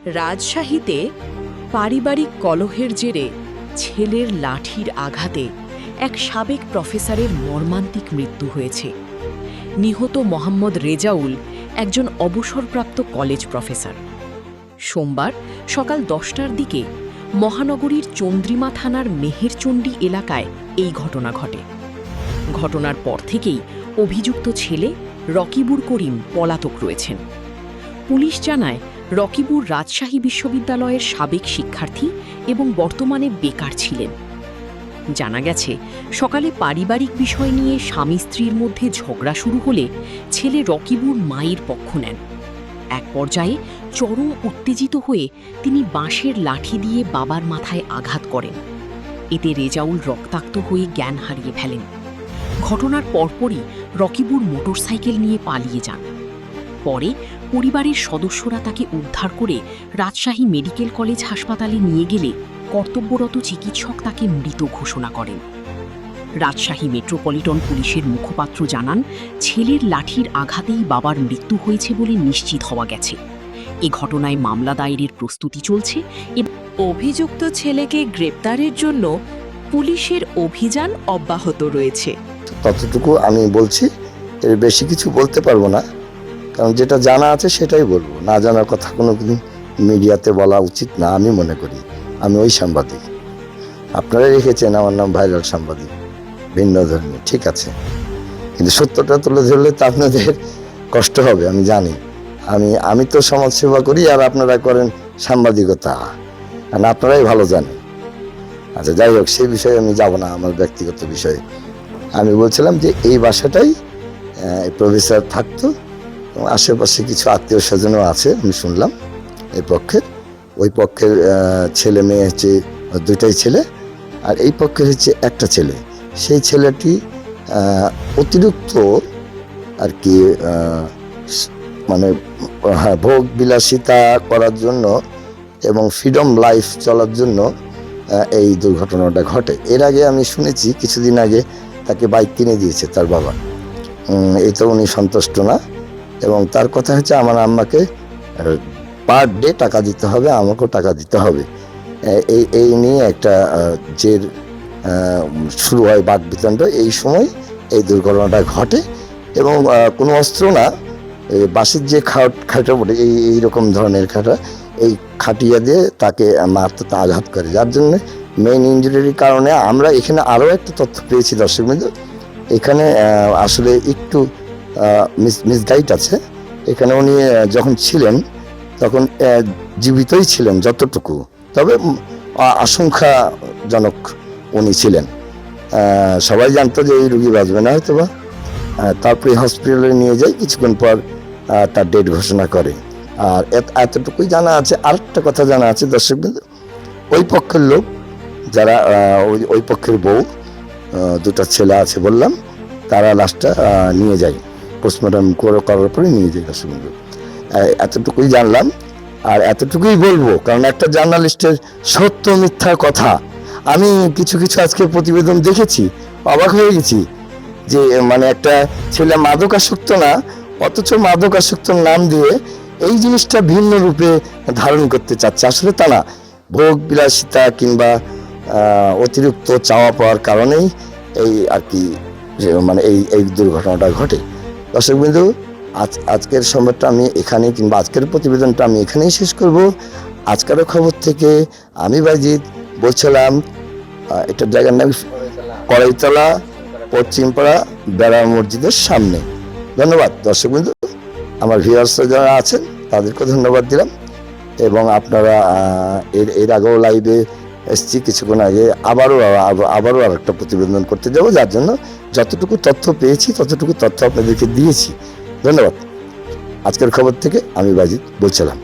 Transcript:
রাজশাহীতে পারিবারিক কলহের জেরে ছেলের লাঠির আঘাতে এক সাবেক প্রফেসরের মর্মান্তিক মৃত্যু হয়েছে। নিহত মোহাম্মদ রেজাউল একজন অবসরপ্রাপ্ত কলেজ প্রফেসর। সোমবার সকাল 10টার দিকে মহানগরীর চন্দ্রিমা থানার মেহেরচণ্ডী এলাকায় এই ঘটনা ঘটে। ঘটনার পর থেকেই অভিযুক্ত ছেলে রকিবুর করিম পলাতক রয়েছেন। পুলিশ জানায়, রকিবুর রাজশাহী বিশ্ববিদ্যালয়ের সাবেক শিক্ষার্থী এবং বর্তমানে বেকার ছিলেন। জানা গেছে, সকালে পারিবারিক বিষয় নিয়ে স্বামী স্ত্রীর মধ্যে ঝগড়া শুরু হলে ছেলে রকিবুর মায়ের পক্ষ নেন। এক পর্যায়ে চরম উত্তেজিত হয়ে তিনি বাঁশের লাঠি দিয়ে বাবার মাথায় আঘাত করেন। এতে রেজাউল রক্তাক্ত হয়ে জ্ঞান হারিয়ে ফেলেন। ঘটনার পরপরই রকিবুর মোটরসাইকেল নিয়ে পালিয়ে যান। পরে পরিবারের সদস্যরা তাকে উদ্ধার করে রাজশাহী মেডিকেল কলেজ হাসপাতালে নিয়ে গেলে কর্তব্যরত চিকিৎসক তাকে মৃত ঘোষণা করেন। রাজশাহী মেট্রোপলিটন পুলিশের মুখপাত্র জানান, ছেলের লাঠির আঘাতেই বাবার মৃত্যু হয়েছে বলে নিশ্চিত হওয়া গেছে। এ ঘটনায় মামলা দায়েরের প্রস্তুতি চলছে এবং অভিযুক্ত ছেলেকে গ্রেপ্তারের জন্য পুলিশের অভিযান অব্যাহত রয়েছে। ততটুকু আমি বলছি, এর বেশি কিছু বলতে পারবো না, কারণ যেটা জানা আছে সেটাই বলবো। না জানার কথা কোনো মিডিয়াতে বলা উচিত না আমি মনে করি। আমি ওই সাংবাদিক, আপনারা রেখেছেন আমার নাম ভাইরাল সাংবাদিক, ভিন্ন ধর্মী, ঠিক আছে, কিন্তু সত্যটা তুলে ধরলে তো আপনাদের কষ্ট হবে আমি জানি। আমি তো সমাজসেবা করি আর আপনারা করেন সাংবাদিকতা, কারণ আপনারাই ভালো জানেন। আচ্ছা, যাই হোক, সেই বিষয়ে আমি যাব না, আমার ব্যক্তিগত বিষয়ে। আমি বলছিলাম যে এই বাসাটাই প্রফেসর থাকতো, আশেপাশে কিছু আত্মীয় স্বজনও আছে আমি শুনলাম। ওই পক্ষের ছেলে মেয়ে হচ্ছে দুইটাই ছেলে, আর এই পক্ষের হচ্ছে একটা ছেলে। সেই ছেলেটি অতিরিক্ত আর কি মানে ভোগ বিলাসিতা করার জন্য এবং ফ্রিডম লাইফ চলার জন্য এই দুর্ঘটনাটা ঘটে। এর আগে আমি শুনেছি কিছুদিন আগে তাকে বাইক কিনে দিয়েছে তার বাবা। এতে উনি সন্তুষ্ট না এবং তার কথা হচ্ছে আমার আম্মাকে পার ডে টাকা দিতে হবে, আমাকেও টাকা দিতে হবে। এই নিয়ে একটা জের শুরু হয়, বাকবিতণ্ড। এই সময় এই দুর্ঘটনাটা ঘটে এবং কোনো অস্ত্র না, বাঁশের যে খাটা বলে এইরকম ধরনের খাটা, এই খাটিয়া দিয়ে তাকে মারাত্মক আঘাত করে, যার জন্য মেইন ইঞ্জুরির কারণে আমরা এখানে আরও একটা তথ্য পেয়েছি দর্শক বিন্দু। এখানে আসলে একটু মিসগাইড আছে। এখানে উনি যখন ছিলেন তখন জীবিতই ছিলেন যতটুকু, তবে আশঙ্কাজনক উনি ছিলেন। সবাই জানতো যে এই রুগী বাঁচবে না হয়তো বা। তারপরে হসপিটালে নিয়ে যায়, কিছুক্ষণ পর তার ডেট ঘোষণা করে। আর এতটুকুই জানা আছে। আরেকটা কথা জানা আছে দর্শকবৃন্দ, ওই পক্ষের লোক যারা ওই পক্ষের বউ, দুটা ছেলে আছে বললাম, তারা লাশটা নিয়ে যায়, পোস্টমর্টম করার পরে নিয়ে যায় দর্শকবৃন্দ। এতটুকুই জানলাম আর এতটুকুই বলবো, কারণ একটা জার্নালিস্টের সত্য মিথ্যা কথা আমি কিছু আজকে প্রতিবেদন দেখেছি, অবাক হয়ে গেছি যে মানে একটা ছেলে মাদকাসক্ত না, অথচ মাদকাসক্তর নাম দিয়ে এই জিনিসটা ভিন্ন রূপে ধারণ করতে চাচ্ছে। আসলে তা না, ভোগ বিলাসিতা কিংবা অতিরিক্ত চাওয়া পাওয়ার কারণেই এই আর কি মানে এই দুর্ঘটনাটা ঘটে। দর্শকবৃন্দু, আজকের সময়টা আমি এখানে কিংবা আজকের প্রতিবেদনটা আমি এখানেই শেষ করব। আজকের খবর থেকে আমি বাইজিৎ বলছিলাম, এটার জায়গার নাম কড়াইতলা, পশ্চিমপাড়া বেড়া মসজিদের সামনে। ধন্যবাদ দর্শকবৃন্দু, আমার ভিউয়ার্স যারা আছেন তাদেরকে ধন্যবাদ দিলাম। এবং আপনারা এর আগেও লাইভে এসেছি কিছুক্ষণ আগে, আবারও আরেকটা প্রতিবেদন করতে যাবো, যার জন্য যতটুকু তথ্য পেয়েছি ততটুকু তথ্য আপনাদেরকে দিয়েছি। ধন্যবাদ। আজকের খবর থেকে আমি বাইজিৎ বলছিলাম।